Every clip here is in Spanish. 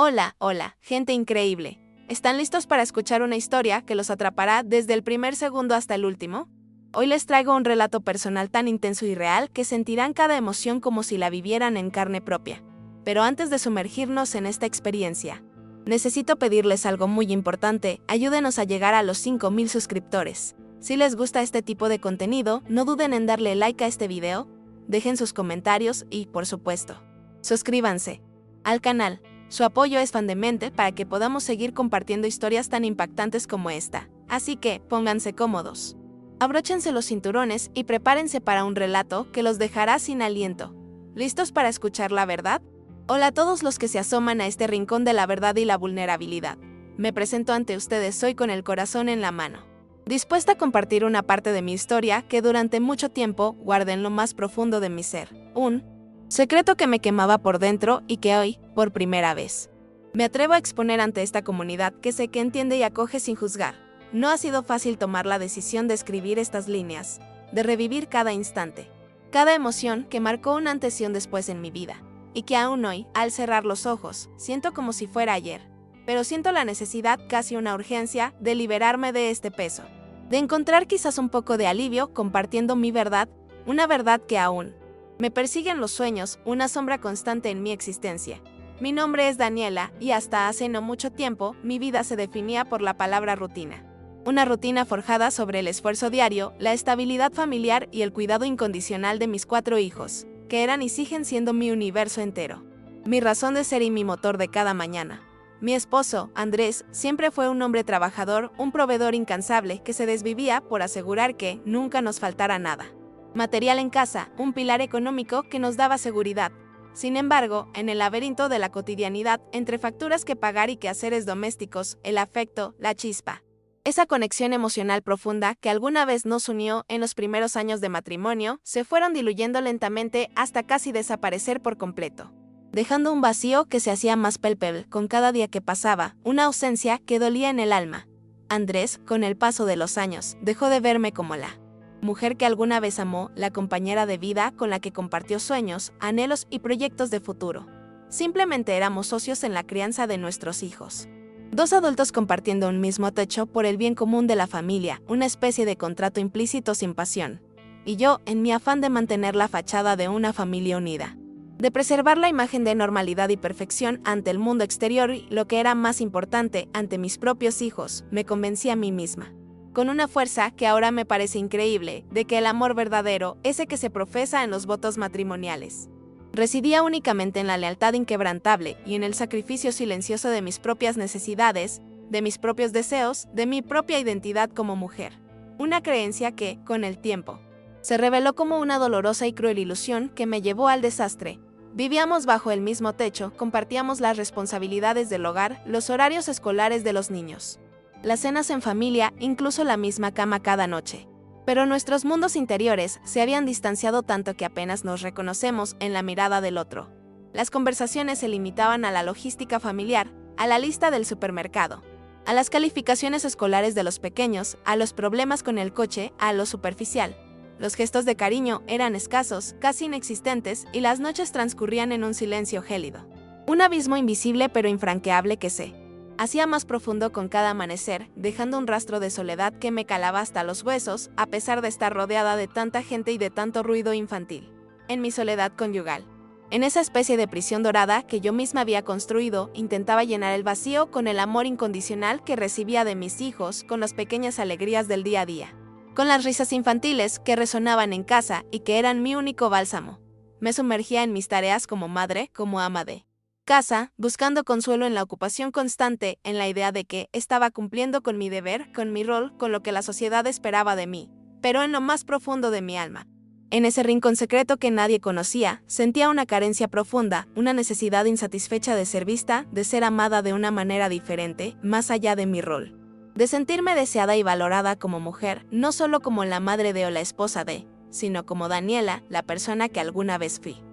Hola, hola, gente increíble. ¿Están listos para escuchar una historia que los atrapará desde el primer segundo hasta el último? Hoy les traigo un relato personal tan intenso y real que sentirán cada emoción como si la vivieran en carne propia. Pero antes de sumergirnos en esta experiencia, necesito pedirles algo muy importante: ayúdenos a llegar a los 5000 suscriptores. Si les gusta este tipo de contenido, no duden en darle like a este video, dejen sus comentarios y, por supuesto, suscríbanse al canal. Su apoyo es fundamental para que podamos seguir compartiendo historias tan impactantes como esta. Así que, pónganse cómodos, abróchense los cinturones y prepárense para un relato que los dejará sin aliento. ¿Listos para escuchar la verdad? Hola a todos los que se asoman a este rincón de la verdad y la vulnerabilidad. Me presento ante ustedes hoy con el corazón en la mano, dispuesta a compartir una parte de mi historia que durante mucho tiempo guardé en lo más profundo de mi ser. Un secreto que me quemaba por dentro y que hoy, por primera vez, me atrevo a exponer ante esta comunidad que sé que entiende y acoge sin juzgar. No ha sido fácil tomar la decisión de escribir estas líneas, de revivir cada instante, cada emoción que marcó un antes y un después en mi vida, y que aún hoy, al cerrar los ojos, siento como si fuera ayer. Pero siento la necesidad, casi una urgencia, de liberarme de este peso, de encontrar quizás un poco de alivio compartiendo mi verdad, una verdad que aún me persiguen los sueños, una sombra constante en mi existencia. Mi nombre es Daniela y hasta hace no mucho tiempo mi vida se definía por la palabra rutina. Una rutina forjada sobre el esfuerzo diario, la estabilidad familiar y el cuidado incondicional de mis 4 hijos, que eran y siguen siendo mi universo entero. Mi razón de ser y mi motor de cada mañana. Mi esposo, Andrés, siempre fue un hombre trabajador, un proveedor incansable que se desvivía por asegurar que nunca nos faltara nada. Material en casa, un pilar económico que nos daba seguridad. Sin embargo, en el laberinto de la cotidianidad, entre facturas que pagar y quehaceres domésticos, el afecto, la chispa, esa conexión emocional profunda que alguna vez nos unió en los primeros años de matrimonio, se fueron diluyendo lentamente hasta casi desaparecer por completo, dejando un vacío que se hacía más palpable con cada día que pasaba, una ausencia que dolía en el alma. Andrés, con el paso de los años, dejó de verme como la mujer que alguna vez amó, la compañera de vida con la que compartió sueños, anhelos y proyectos de futuro. Simplemente éramos socios en la crianza de nuestros hijos. 2 adultos compartiendo un mismo techo por el bien común de la familia, una especie de contrato implícito sin pasión. Y yo, en mi afán de mantener la fachada de una familia unida, de preservar la imagen de normalidad y perfección ante el mundo exterior y, lo que era más importante, ante mis propios hijos, me convencí a mí misma, con una fuerza que ahora me parece increíble, de que el amor verdadero, ese que se profesa en los votos matrimoniales, residía únicamente en la lealtad inquebrantable y en el sacrificio silencioso de mis propias necesidades, de mis propios deseos, de mi propia identidad como mujer. Una creencia que, con el tiempo, se reveló como una dolorosa y cruel ilusión que me llevó al desastre. Vivíamos bajo el mismo techo, compartíamos las responsabilidades del hogar, los horarios escolares de los niños, las cenas en familia, incluso la misma cama cada noche. Pero nuestros mundos interiores se habían distanciado tanto que apenas nos reconocemos en la mirada del otro. Las conversaciones se limitaban a la logística familiar, a la lista del supermercado, a las calificaciones escolares de los pequeños, a los problemas con el coche, a lo superficial. Los gestos de cariño eran escasos, casi inexistentes, y las noches transcurrían en un silencio gélido. Un abismo invisible pero infranqueable que se hacía más profundo con cada amanecer, dejando un rastro de soledad que me calaba hasta los huesos, a pesar de estar rodeada de tanta gente y de tanto ruido infantil. En mi soledad conyugal, en esa especie de prisión dorada que yo misma había construido, intentaba llenar el vacío con el amor incondicional que recibía de mis hijos, con las pequeñas alegrías del día a día, con las risas infantiles que resonaban en casa y que eran mi único bálsamo. Me sumergía en mis tareas como madre, como ama de casa, buscando consuelo en la ocupación constante, en la idea de que estaba cumpliendo con mi deber, con mi rol, con lo que la sociedad esperaba de mí. Pero en lo más profundo de mi alma, en ese rincón secreto que nadie conocía, sentía una carencia profunda, una necesidad insatisfecha de ser vista, de ser amada de una manera diferente, más allá de mi rol, de sentirme deseada y valorada como mujer, no solo como la madre de o la esposa de, sino como Daniela, la persona que alguna vez fui.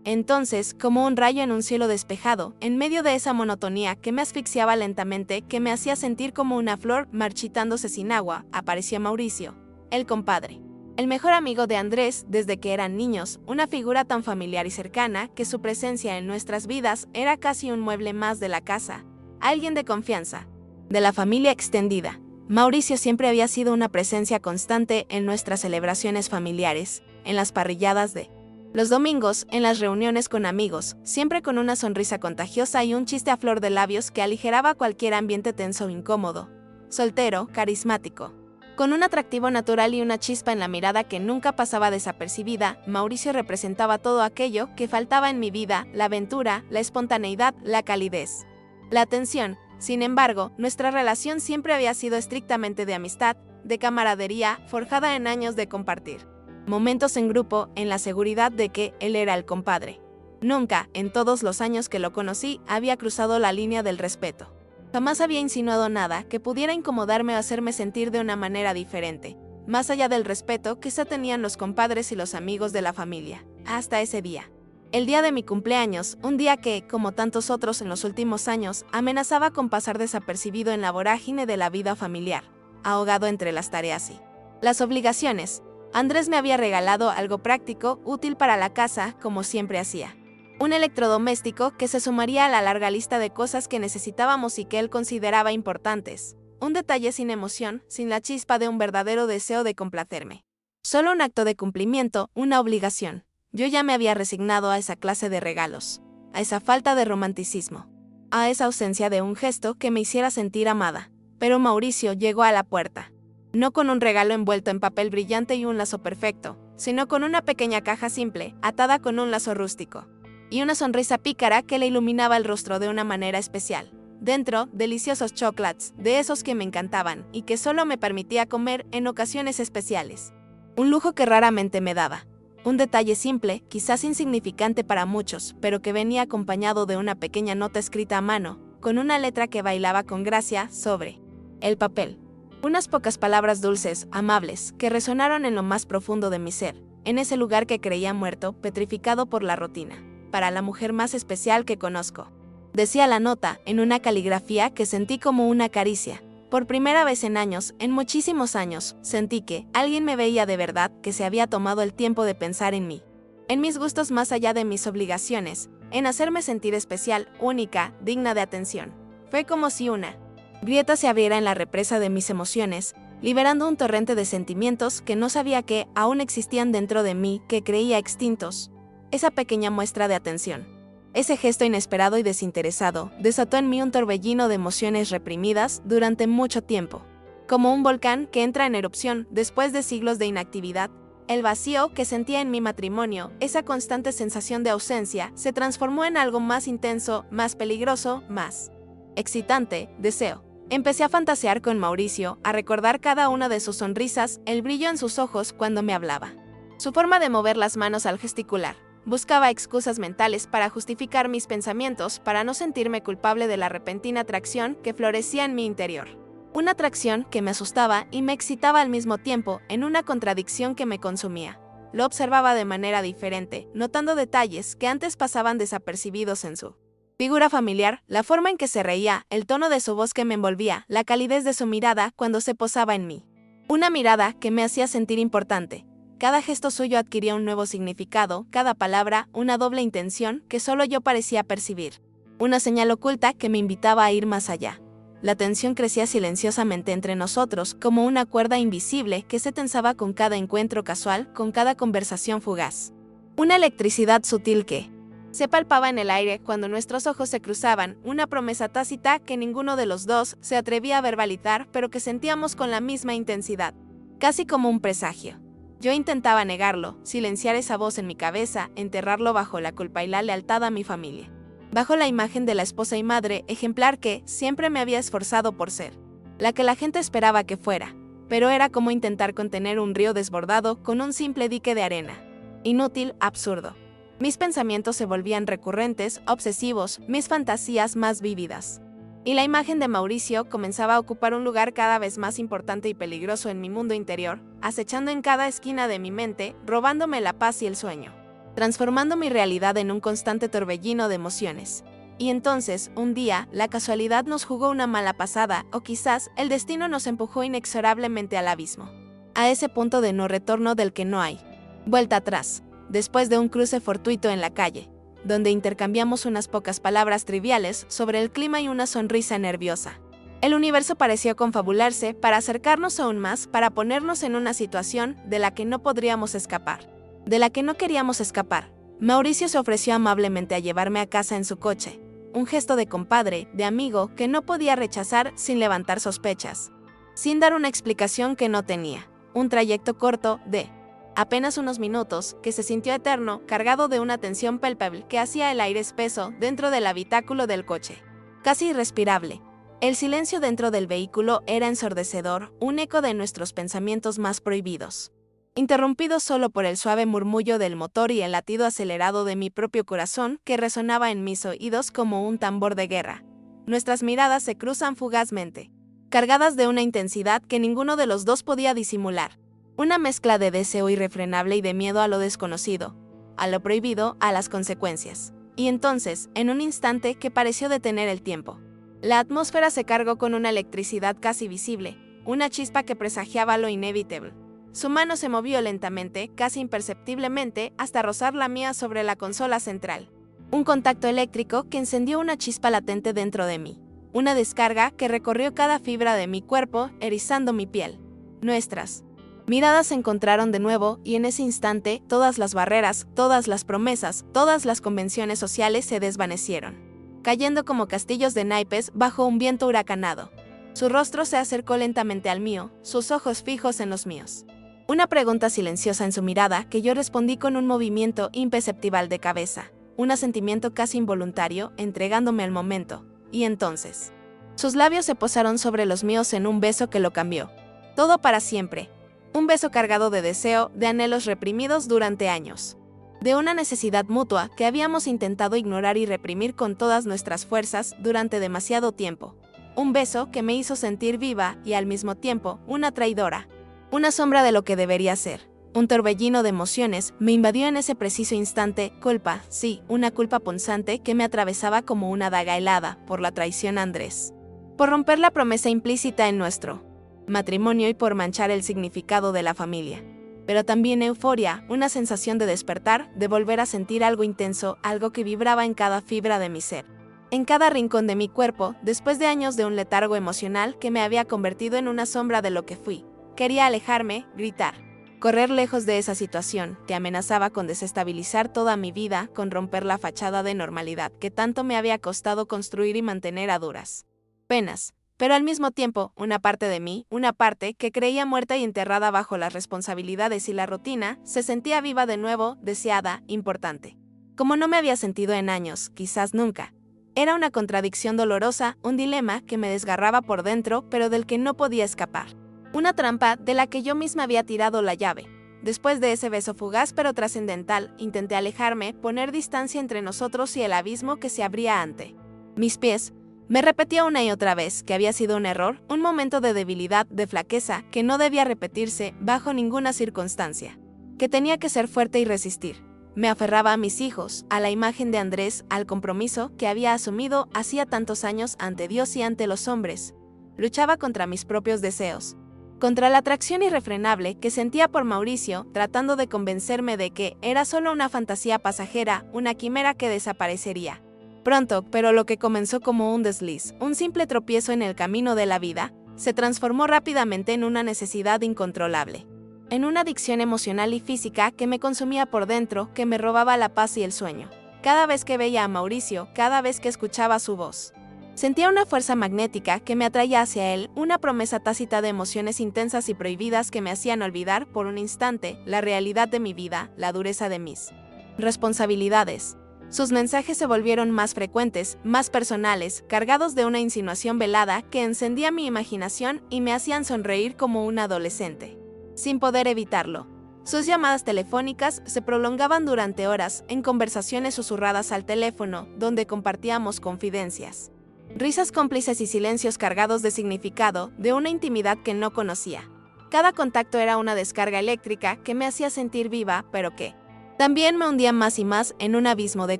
Entonces, como un rayo en un cielo despejado, en medio de esa monotonía que me asfixiaba lentamente, que me hacía sentir como una flor marchitándose sin agua, apareció Mauricio, el compadre. El mejor amigo de Andrés desde que eran niños, una figura tan familiar y cercana que su presencia en nuestras vidas era casi un mueble más de la casa, alguien de confianza, de la familia extendida. Mauricio siempre había sido una presencia constante en nuestras celebraciones familiares, en las parrilladas de los domingos, en las reuniones con amigos, siempre con una sonrisa contagiosa y un chiste a flor de labios que aligeraba cualquier ambiente tenso o incómodo. Soltero, carismático, con un atractivo natural y una chispa en la mirada que nunca pasaba desapercibida, Mauricio representaba todo aquello que faltaba en mi vida: la aventura, la espontaneidad, la calidez, la atención. Sin embargo, nuestra relación siempre había sido estrictamente de amistad, de camaradería, forjada en años de compartir momentos en grupo, en la seguridad de que él era el compadre. Nunca, en todos los años que lo conocí, había cruzado la línea del respeto. Jamás había insinuado nada que pudiera incomodarme o hacerme sentir de una manera diferente, más allá del respeto que se tenían los compadres y los amigos de la familia, hasta ese día. El día de mi cumpleaños, un día que, como tantos otros en los últimos años, amenazaba con pasar desapercibido en la vorágine de la vida familiar, ahogado entre las tareas y las obligaciones. Andrés me había regalado algo práctico, útil para la casa, como siempre hacía. Un electrodoméstico que se sumaría a la larga lista de cosas que necesitábamos y que él consideraba importantes. Un detalle sin emoción, sin la chispa de un verdadero deseo de complacerme. Solo un acto de cumplimiento, una obligación. Yo ya me había resignado a esa clase de regalos, a esa falta de romanticismo, a esa ausencia de un gesto que me hiciera sentir amada. Pero Mauricio llegó a la puerta. No con un regalo envuelto en papel brillante y un lazo perfecto, sino con una pequeña caja simple, atada con un lazo rústico, y una sonrisa pícara que le iluminaba el rostro de una manera especial. Dentro, deliciosos chocolates, de esos que me encantaban y que solo me permitía comer en ocasiones especiales. Un lujo que raramente me daba. Un detalle simple, quizás insignificante para muchos, pero que venía acompañado de una pequeña nota escrita a mano, con una letra que bailaba con gracia sobre el papel. Unas pocas palabras dulces, amables, que resonaron en lo más profundo de mi ser, en ese lugar que creía muerto, petrificado por la rutina. Para la mujer más especial que conozco. Decía la nota, en una caligrafía que sentí como una caricia. Por primera vez en años, en muchísimos años, sentí que alguien me veía de verdad, que se había tomado el tiempo de pensar en mí, en mis gustos más allá de mis obligaciones, en hacerme sentir especial, única, digna de atención. Fue como si una grieta se abriera en la represa de mis emociones, liberando un torrente de sentimientos que no sabía que aún existían dentro de mí, que creía extintos. Esa pequeña muestra de atención, ese gesto inesperado y desinteresado, desató en mí un torbellino de emociones reprimidas durante mucho tiempo. Como un volcán que entra en erupción después de siglos de inactividad, el vacío que sentía en mi matrimonio, esa constante sensación de ausencia, se transformó en algo más intenso, más peligroso, más excitante: deseo. Empecé a fantasear con Mauricio, a recordar cada una de sus sonrisas, el brillo en sus ojos cuando me hablaba, su forma de mover las manos al gesticular. Buscaba excusas mentales para justificar mis pensamientos, para no sentirme culpable de la repentina atracción que florecía en mi interior. Una atracción que me asustaba y me excitaba al mismo tiempo, en una contradicción que me consumía. Lo observaba de manera diferente, notando detalles que antes pasaban desapercibidos en su figura familiar, la forma en que se reía, el tono de su voz que me envolvía, la calidez de su mirada cuando se posaba en mí. Una mirada que me hacía sentir importante. Cada gesto suyo adquiría un nuevo significado, cada palabra una doble intención que solo yo parecía percibir. Una señal oculta que me invitaba a ir más allá. La tensión crecía silenciosamente entre nosotros, como una cuerda invisible que se tensaba con cada encuentro casual, con cada conversación fugaz. Una electricidad sutil que se palpaba en el aire cuando nuestros ojos se cruzaban, una promesa tácita que ninguno de los dos se atrevía a verbalizar, pero que sentíamos con la misma intensidad, casi como un presagio. Yo intentaba negarlo, silenciar esa voz en mi cabeza, enterrarlo bajo la culpa y la lealtad a mi familia, bajo la imagen de la esposa y madre ejemplar que siempre me había esforzado por ser, la que la gente esperaba que fuera, pero era como intentar contener un río desbordado con un simple dique de arena. Inútil, absurdo. Mis pensamientos se volvían recurrentes, obsesivos, mis fantasías más vívidas. Y la imagen de Mauricio comenzaba a ocupar un lugar cada vez más importante y peligroso en mi mundo interior, acechando en cada esquina de mi mente, robándome la paz y el sueño, transformando mi realidad en un constante torbellino de emociones. Y entonces, un día, la casualidad nos jugó una mala pasada, o quizás el destino nos empujó inexorablemente al abismo. a ese punto de no retorno del que no hay vuelta atrás, después de un cruce fortuito en la calle, donde intercambiamos unas pocas palabras triviales sobre el clima y una sonrisa nerviosa. El universo pareció confabularse para acercarnos aún más, para ponernos en una situación de la que no podríamos escapar, de la que no queríamos escapar. Mauricio se ofreció amablemente a llevarme a casa en su coche, un gesto de compadre, de amigo, que no podía rechazar sin levantar sospechas, sin dar una explicación que no tenía. Un trayecto corto de apenas unos minutos, que se sintió eterno, cargado de una tensión palpable que hacía el aire espeso dentro del habitáculo del coche, casi irrespirable. El silencio dentro del vehículo era ensordecedor, un eco de nuestros pensamientos más prohibidos, interrumpido solo por el suave murmullo del motor y el latido acelerado de mi propio corazón que resonaba en mis oídos como un tambor de guerra. Nuestras miradas se cruzan fugazmente, cargadas de una intensidad que ninguno de los dos podía disimular. Una mezcla de deseo irrefrenable y de miedo a lo desconocido, a lo prohibido, a las consecuencias. Y entonces, en un instante que pareció detener el tiempo, la atmósfera se cargó con una electricidad casi visible, una chispa que presagiaba lo inevitable. Su mano se movió lentamente, casi imperceptiblemente, hasta rozar la mía sobre la consola central. Un contacto eléctrico que encendió una chispa latente dentro de mí. Una descarga que recorrió cada fibra de mi cuerpo, erizando mi piel. Nuestras miradas se encontraron de nuevo y en ese instante todas las barreras, todas las promesas, todas las convenciones sociales se desvanecieron, cayendo como castillos de naipes bajo un viento huracanado. Su rostro se acercó lentamente al mío, sus ojos fijos en los míos. Una pregunta silenciosa en su mirada que yo respondí con un movimiento imperceptible de cabeza, un asentimiento casi involuntario, entregándome al momento. Y entonces, sus labios se posaron sobre los míos en un beso que lo cambió. Todo para siempre. Un beso cargado de deseo, de anhelos reprimidos durante años. De una necesidad mutua que habíamos intentado ignorar y reprimir con todas nuestras fuerzas durante demasiado tiempo. Un beso que me hizo sentir viva y al mismo tiempo una traidora. Una sombra de lo que debería ser. Un torbellino de emociones me invadió en ese preciso instante, culpa, sí, una culpa punzante que me atravesaba como una daga helada por la traición a Andrés. Por romper la promesa implícita en nuestro matrimonio y por manchar el significado de la familia. Pero también euforia, una sensación de despertar, de volver a sentir algo intenso, algo que vibraba en cada fibra de mi ser. En cada rincón de mi cuerpo, después de años de un letargo emocional que me había convertido en una sombra de lo que fui. Quería alejarme, gritar, correr lejos de esa situación que amenazaba con desestabilizar toda mi vida, con romper la fachada de normalidad que tanto me había costado construir y mantener a duras penas. Pero al mismo tiempo, una parte de mí, una parte que creía muerta y enterrada bajo las responsabilidades y la rutina, se sentía viva de nuevo, deseada, importante. Como no me había sentido en años, quizás nunca. Era una contradicción dolorosa, un dilema que me desgarraba por dentro, pero del que no podía escapar. Una trampa de la que yo misma había tirado la llave. Después de ese beso fugaz pero trascendental, intenté alejarme, poner distancia entre nosotros y el abismo que se abría ante mis pies. Me repetía una y otra vez que había sido un error, un momento de debilidad, de flaqueza, que no debía repetirse bajo ninguna circunstancia. Que tenía que ser fuerte y resistir. Me aferraba a mis hijos, a la imagen de Andrés, al compromiso que había asumido hacía tantos años ante Dios y ante los hombres. Luchaba contra mis propios deseos. Contra la atracción irrefrenable que sentía por Mauricio, tratando de convencerme de que era solo una fantasía pasajera, una quimera que desaparecería pronto, pero lo que comenzó como un desliz, un simple tropiezo en el camino de la vida, se transformó rápidamente en una necesidad incontrolable. En una adicción emocional y física que me consumía por dentro, que me robaba la paz y el sueño. Cada vez que veía a Mauricio, cada vez que escuchaba su voz, sentía una fuerza magnética que me atraía hacia él, una promesa tácita de emociones intensas y prohibidas que me hacían olvidar por un instante la realidad de mi vida, la dureza de mis responsabilidades. Sus mensajes se volvieron más frecuentes, más personales, cargados de una insinuación velada que encendía mi imaginación y me hacían sonreír como un adolescente, sin poder evitarlo. Sus llamadas telefónicas se prolongaban durante horas, en conversaciones susurradas al teléfono, donde compartíamos confidencias, risas cómplices y silencios cargados de significado, de una intimidad que no conocía. Cada contacto era una descarga eléctrica que me hacía sentir viva, pero que también me hundía más y más en un abismo de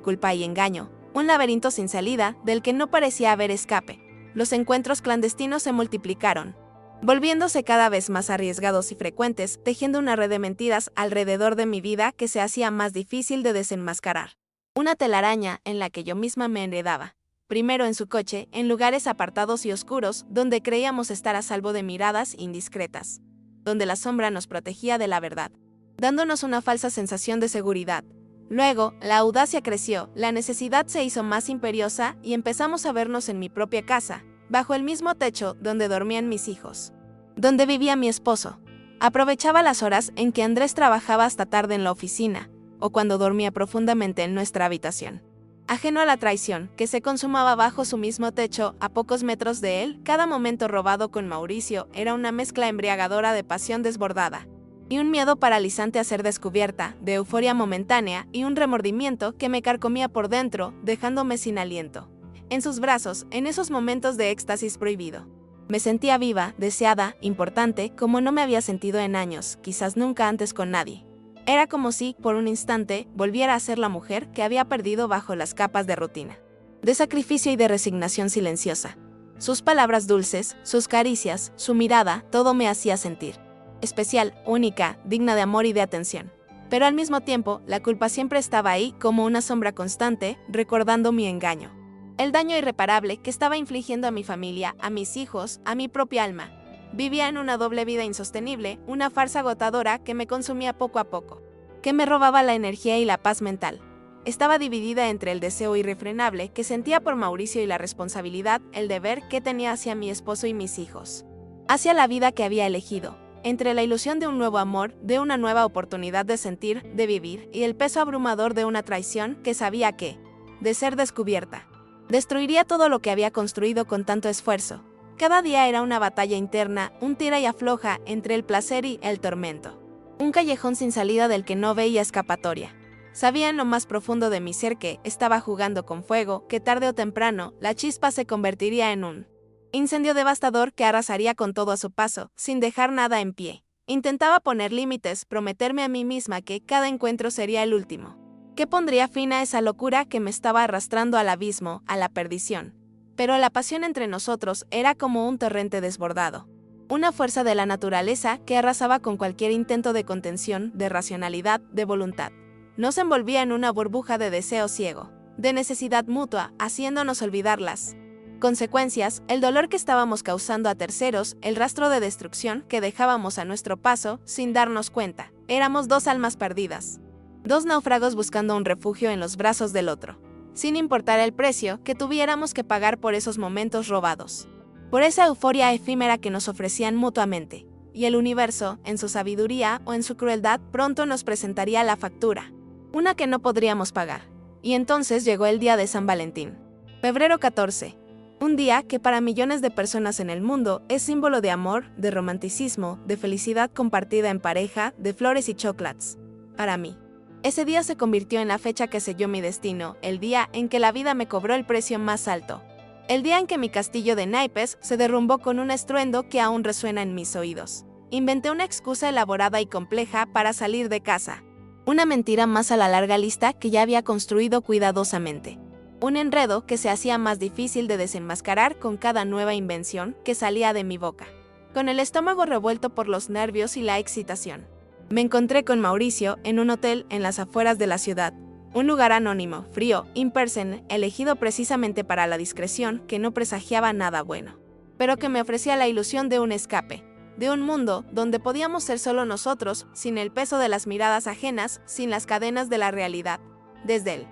culpa y engaño, un laberinto sin salida del que no parecía haber escape. Los encuentros clandestinos se multiplicaron. volviéndose cada vez más arriesgados y frecuentes, tejiendo una red de mentiras alrededor de mi vida que se hacía más difícil de desenmascarar. Una telaraña en la que yo misma me enredaba. Primero en su coche, en lugares apartados y oscuros, donde creíamos estar a salvo de miradas indiscretas, donde la sombra nos protegía de la verdad, dándonos una falsa sensación de seguridad. Luego, la audacia creció, la necesidad se hizo más imperiosa y empezamos a vernos en mi propia casa, bajo el mismo techo donde dormían mis hijos, donde vivía mi esposo. Aprovechaba las horas en que Andrés trabajaba hasta tarde en la oficina, o cuando dormía profundamente en nuestra habitación. Ajeno a la traición, que se consumaba bajo su mismo techo, a pocos metros de él, cada momento robado con Mauricio era una mezcla embriagadora de pasión desbordada, y un miedo paralizante a ser descubierta, de euforia momentánea y un remordimiento que me carcomía por dentro, dejándome sin aliento. En sus brazos, en esos momentos de éxtasis prohibido. Me sentía viva, deseada, importante, como no me había sentido en años, quizás nunca antes con nadie. Era como si, por un instante, volviera a ser la mujer que había perdido bajo las capas de rutina, de sacrificio y de resignación silenciosa. Sus palabras dulces, sus caricias, su mirada, todo me hacía sentir especial, única, digna de amor y de atención. Pero al mismo tiempo, la culpa siempre estaba ahí como una sombra constante, recordando mi engaño. El daño irreparable que estaba infligiendo a mi familia, a mis hijos, a mi propia alma. Vivía en una doble vida insostenible, una farsa agotadora que me consumía poco a poco, que me robaba la energía y la paz mental. Estaba dividida entre el deseo irrefrenable que sentía por Mauricio y la responsabilidad, el deber que tenía hacia mi esposo y mis hijos, hacia la vida que había elegido, entre la ilusión de un nuevo amor, de una nueva oportunidad de sentir, de vivir, y el peso abrumador de una traición que sabía que, de ser descubierta, destruiría todo lo que había construido con tanto esfuerzo. Cada día era una batalla interna, un tira y afloja entre el placer y el tormento. Un callejón sin salida del que no veía escapatoria. Sabía en lo más profundo de mi ser que estaba jugando con fuego, que tarde o temprano la chispa se convertiría en un incendio devastador que arrasaría con todo a su paso, sin dejar nada en pie. Intentaba poner límites, prometerme a mí misma que cada encuentro sería el último, que pondría fin a esa locura que me estaba arrastrando al abismo, a la perdición. Pero la pasión entre nosotros era como un torrente desbordado. Una fuerza de la naturaleza que arrasaba con cualquier intento de contención, de racionalidad, de voluntad. Nos envolvía en una burbuja de deseo ciego, de necesidad mutua, haciéndonos olvidar las consecuencias, el dolor que estábamos causando a terceros, el rastro de destrucción que dejábamos a nuestro paso sin darnos cuenta. Éramos dos almas perdidas. Dos náufragos buscando un refugio en los brazos del otro, sin importar el precio que tuviéramos que pagar por esos momentos robados, por esa euforia efímera que nos ofrecían mutuamente, y el universo, en su sabiduría o en su crueldad, pronto nos presentaría la factura, una que no podríamos pagar. Y entonces llegó el día de San Valentín. Febrero 14. Un día que para millones de personas en el mundo es símbolo de amor, de romanticismo, de felicidad compartida en pareja, de flores y chocolates. Para mí, ese día se convirtió en la fecha que selló mi destino, el día en que la vida me cobró el precio más alto. El día en que mi castillo de naipes se derrumbó con un estruendo que aún resuena en mis oídos. Inventé una excusa elaborada y compleja para salir de casa. Una mentira más a la larga lista que ya había construido cuidadosamente. Un enredo que se hacía más difícil de desenmascarar con cada nueva invención que salía de mi boca. Con el estómago revuelto por los nervios y la excitación, me encontré con Mauricio en un hotel en las afueras de la ciudad. Un lugar anónimo, frío, impersonal, elegido precisamente para la discreción que no presagiaba nada bueno, pero que me ofrecía la ilusión de un escape, de un mundo donde podíamos ser solo nosotros, sin el peso de las miradas ajenas, sin las cadenas de la realidad. Desde el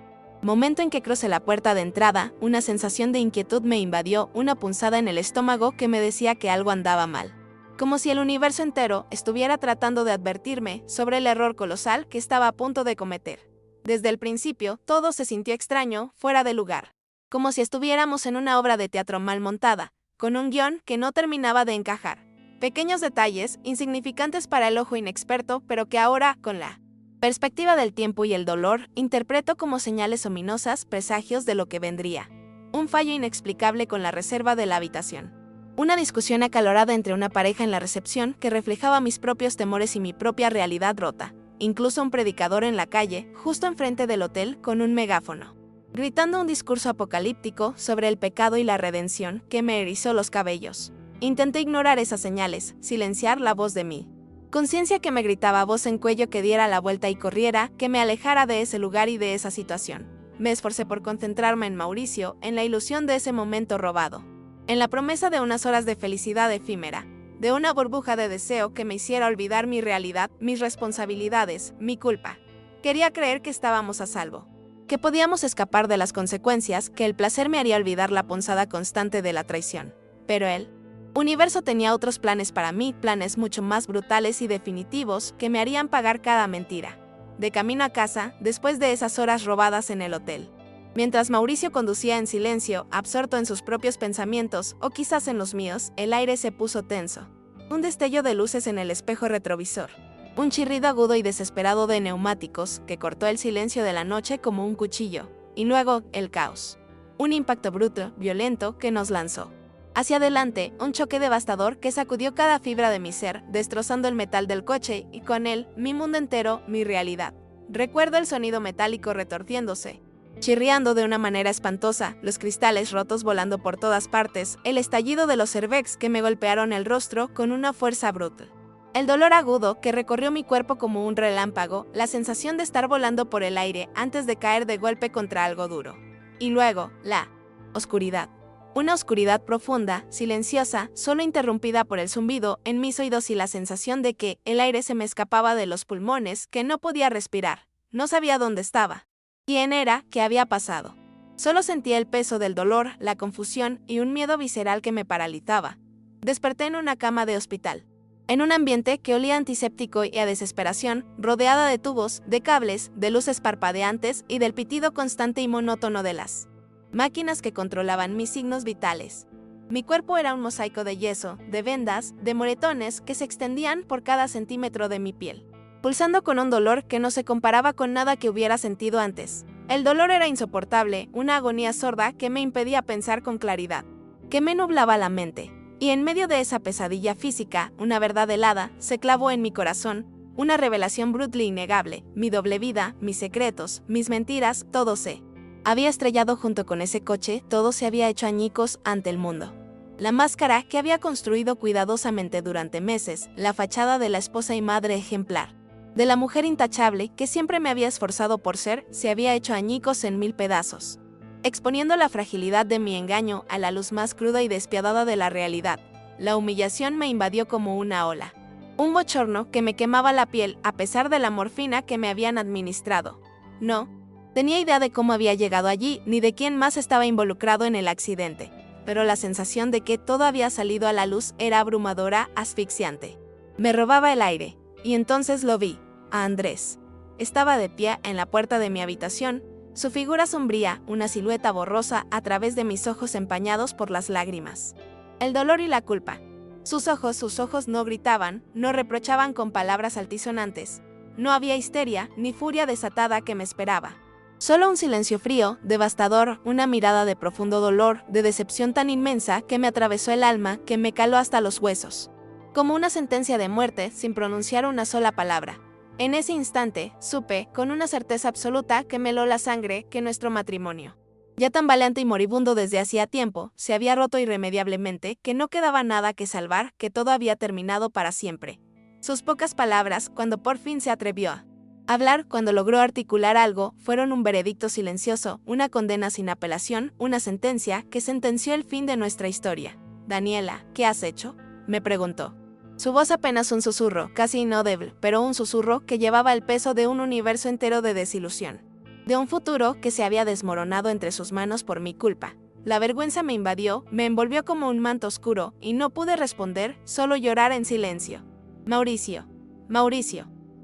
momento en que crucé la puerta de entrada, una sensación de inquietud me invadió, una punzada en el estómago que me decía que algo andaba mal. Como si el universo entero estuviera tratando de advertirme sobre el error colosal que estaba a punto de cometer. Desde el principio, todo se sintió extraño, fuera de lugar. Como si estuviéramos en una obra de teatro mal montada, con un guión que no terminaba de encajar. Pequeños detalles, insignificantes para el ojo inexperto, pero que ahora, con la perspectiva del tiempo y el dolor, interpreto como señales ominosas, presagios de lo que vendría. Un fallo inexplicable con la reserva de la habitación. Una discusión acalorada entre una pareja en la recepción que reflejaba mis propios temores y mi propia realidad rota. Incluso un predicador en la calle, justo enfrente del hotel, con un megáfono, gritando un discurso apocalíptico sobre el pecado y la redención que me erizó los cabellos. Intenté ignorar esas señales, silenciar la voz de mi conciencia que me gritaba a voz en cuello que diera la vuelta y corriera, que me alejara de ese lugar y de esa situación. Me esforcé por concentrarme en Mauricio, en la ilusión de ese momento robado, en la promesa de unas horas de felicidad efímera, de una burbuja de deseo que me hiciera olvidar mi realidad, mis responsabilidades, mi culpa. Quería creer que estábamos a salvo, que podíamos escapar de las consecuencias, que el placer me haría olvidar la punzada constante de la traición. Pero el universo tenía otros planes para mí, planes mucho más brutales y definitivos que me harían pagar cada mentira. De camino a casa, después de esas horas robadas en el hotel, mientras Mauricio conducía en silencio, absorto en sus propios pensamientos o quizás en los míos, el aire se puso tenso. Un destello de luces en el espejo retrovisor. Un chirrido agudo y desesperado de neumáticos que cortó el silencio de la noche como un cuchillo. Y luego, el caos. Un impacto bruto, violento, que nos lanzó hacia adelante, un choque devastador que sacudió cada fibra de mi ser, destrozando el metal del coche y con él, mi mundo entero, mi realidad. Recuerdo el sonido metálico retorciéndose, chirriando de una manera espantosa, los cristales rotos volando por todas partes, el estallido de los airbags que me golpearon el rostro con una fuerza brutal. El dolor agudo que recorrió mi cuerpo como un relámpago, la sensación de estar volando por el aire antes de caer de golpe contra algo duro. Y luego, la oscuridad. Una oscuridad profunda, silenciosa, solo interrumpida por el zumbido en mis oídos y la sensación de que el aire se me escapaba de los pulmones, que no podía respirar. No sabía dónde estaba. ¿Quién era? ¿Qué había pasado? Solo sentía el peso del dolor, la confusión y un miedo visceral que me paralizaba. Desperté en una cama de hospital. En un ambiente que olía a antiséptico y a desesperación, rodeada de tubos, de cables, de luces parpadeantes y del pitido constante y monótono de las máquinas que controlaban mis signos vitales. Mi cuerpo era un mosaico de yeso, de vendas, de moretones que se extendían por cada centímetro de mi piel, pulsando con un dolor que no se comparaba con nada que hubiera sentido antes. El dolor era insoportable, una agonía sorda que me impedía pensar con claridad, que me nublaba la mente. Y en medio de esa pesadilla física, una verdad helada se clavó en mi corazón, una revelación brutal e innegable, mi doble vida, mis secretos, mis mentiras, todo se había estrellado junto con ese coche, todo se había hecho añicos ante el mundo. La máscara que había construido cuidadosamente durante meses, la fachada de la esposa y madre ejemplar, de la mujer intachable que siempre me había esforzado por ser, se había hecho añicos en 1000 pedazos, exponiendo la fragilidad de mi engaño a la luz más cruda y despiadada de la realidad. La humillación me invadió como una ola, un bochorno que me quemaba la piel a pesar de la morfina que me habían administrado. No tenía idea de cómo había llegado allí ni de quién más estaba involucrado en el accidente, pero la sensación de que todo había salido a la luz era abrumadora, asfixiante. Me robaba el aire, y entonces lo vi, a Andrés. Estaba de pie en la puerta de mi habitación, su figura sombría, una silueta borrosa a través de mis ojos empañados por las lágrimas. El dolor y la culpa. Sus ojos no gritaban, no reprochaban con palabras altisonantes. No había histeria ni furia desatada que me esperaba. Solo un silencio frío, devastador, una mirada de profundo dolor, de decepción tan inmensa que me atravesó el alma, que me caló hasta los huesos. Como una sentencia de muerte, sin pronunciar una sola palabra. En ese instante, supe, con una certeza absoluta, que me heló la sangre, que nuestro matrimonio, ya tambaleante y moribundo desde hacía tiempo, se había roto irremediablemente, que no quedaba nada que salvar, que todo había terminado para siempre. Sus pocas palabras, cuando por fin se atrevió a hablar, cuando logró articular algo, fueron un veredicto silencioso, una condena sin apelación, una sentencia que sentenció el fin de nuestra historia. «Daniela, ¿qué has hecho?», me preguntó. Su voz apenas un susurro, casi inaudible, pero un susurro que llevaba el peso de un universo entero de desilusión. De un futuro que se había desmoronado entre sus manos por mi culpa. La vergüenza me invadió, me envolvió como un manto oscuro, y no pude responder, solo llorar en silencio. Mauricio.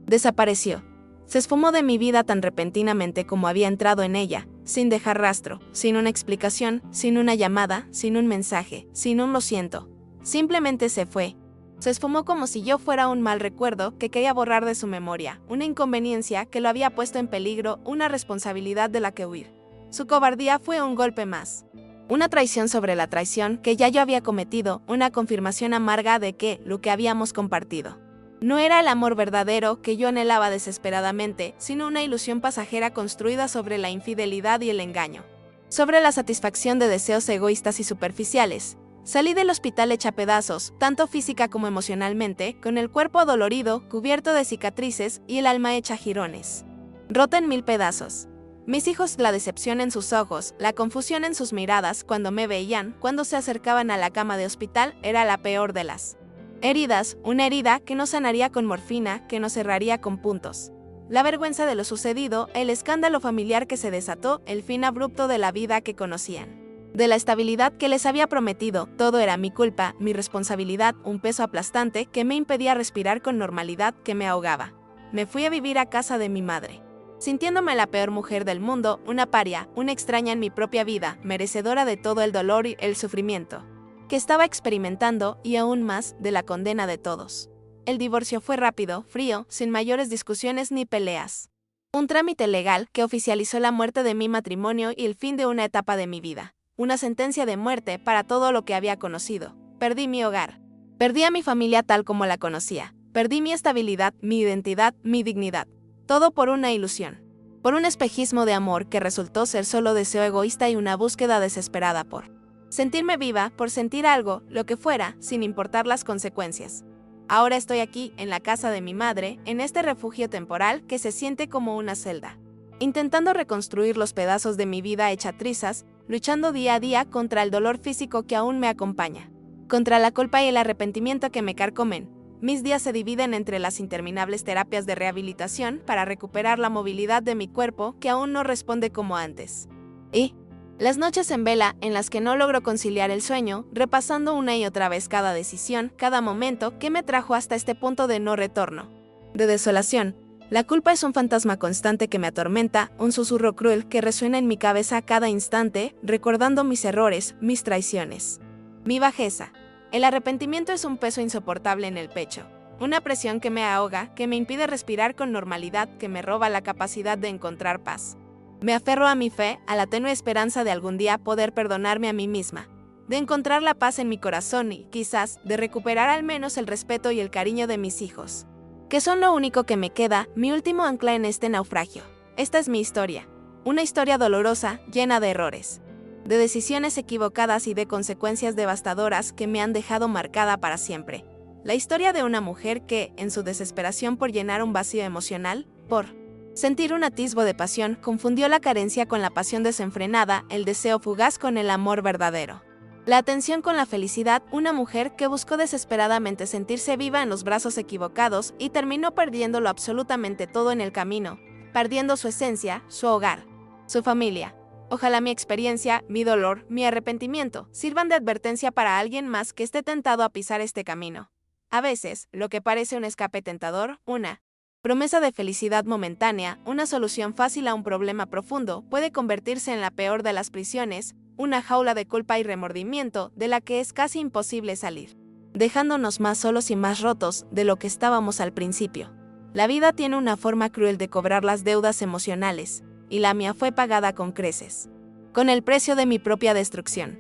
Desapareció. Se esfumó de mi vida tan repentinamente como había entrado en ella, sin dejar rastro, sin una explicación, sin una llamada, sin un mensaje, sin un lo siento. Simplemente se fue. Se esfumó como si yo fuera un mal recuerdo que quería borrar de su memoria, una inconveniencia que lo había puesto en peligro, una responsabilidad de la que huir. Su cobardía fue un golpe más. Una traición sobre la traición que ya yo había cometido, una confirmación amarga de que lo que habíamos compartido no era el amor verdadero que yo anhelaba desesperadamente, sino una ilusión pasajera construida sobre la infidelidad y el engaño, sobre la satisfacción de deseos egoístas y superficiales. Salí del hospital hecha pedazos, tanto física como emocionalmente, con el cuerpo adolorido, cubierto de cicatrices y el alma hecha jirones. Rota en 1000 pedazos. Mis hijos, la decepción en sus ojos, la confusión en sus miradas cuando me veían, cuando se acercaban a la cama de hospital, era la peor de las heridas, una herida que no sanaría con morfina, que no cerraría con puntos. La vergüenza de lo sucedido, el escándalo familiar que se desató, el fin abrupto de la vida que conocían. De la estabilidad que les había prometido, todo era mi culpa, mi responsabilidad, un peso aplastante que me impedía respirar con normalidad, que me ahogaba. Me fui a vivir a casa de mi madre. Sintiéndome la peor mujer del mundo, una paria, una extraña en mi propia vida, merecedora de todo el dolor y el sufrimiento que estaba experimentando y aún más de la condena de todos. El divorcio fue rápido, frío, sin mayores discusiones ni peleas. Un trámite legal que oficializó la muerte de mi matrimonio y el fin de una etapa de mi vida. Una sentencia de muerte para todo lo que había conocido. Perdí mi hogar. Perdí a mi familia tal como la conocía. Perdí mi estabilidad, mi identidad, mi dignidad. Todo por una ilusión. Por un espejismo de amor que resultó ser solo deseo egoísta y una búsqueda desesperada por sentirme viva, por sentir algo, lo que fuera, sin importar las consecuencias. Ahora estoy aquí, en la casa de mi madre, en este refugio temporal que se siente como una celda. Intentando reconstruir los pedazos de mi vida hecha trizas, luchando día a día contra el dolor físico que aún me acompaña. Contra la culpa y el arrepentimiento que me carcomen. Mis días se dividen entre las interminables terapias de rehabilitación para recuperar la movilidad de mi cuerpo que aún no responde como antes. Y las noches en vela en las que no logro conciliar el sueño, repasando una y otra vez cada decisión, cada momento que me trajo hasta este punto de no retorno. De desolación. La culpa es un fantasma constante que me atormenta, un susurro cruel que resuena en mi cabeza a cada instante, recordando mis errores, mis traiciones. Mi bajeza. El arrepentimiento es un peso insoportable en el pecho. Una presión que me ahoga, que me impide respirar con normalidad, que me roba la capacidad de encontrar paz. Me aferro a mi fe, a la tenue esperanza de algún día poder perdonarme a mí misma, de encontrar la paz en mi corazón y, quizás, de recuperar al menos el respeto y el cariño de mis hijos, que son lo único que me queda, mi último ancla en este naufragio. Esta es mi historia, una historia dolorosa, llena de errores, de decisiones equivocadas y de consecuencias devastadoras que me han dejado marcada para siempre. La historia de una mujer que, en su desesperación por llenar un vacío emocional, por sentir un atisbo de pasión, confundió la carencia con la pasión desenfrenada, el deseo fugaz con el amor verdadero. La atención con la felicidad, una mujer que buscó desesperadamente sentirse viva en los brazos equivocados y terminó perdiéndolo absolutamente todo en el camino, perdiendo su esencia, su hogar, su familia. Ojalá mi experiencia, mi dolor, mi arrepentimiento sirvan de advertencia para alguien más que esté tentado a pisar este camino. A veces, lo que parece un escape tentador, una promesa de felicidad momentánea, una solución fácil a un problema profundo, puede convertirse en la peor de las prisiones, una jaula de culpa y remordimiento de la que es casi imposible salir, dejándonos más solos y más rotos de lo que estábamos al principio. La vida tiene una forma cruel de cobrar las deudas emocionales, y la mía fue pagada con creces, con el precio de mi propia destrucción.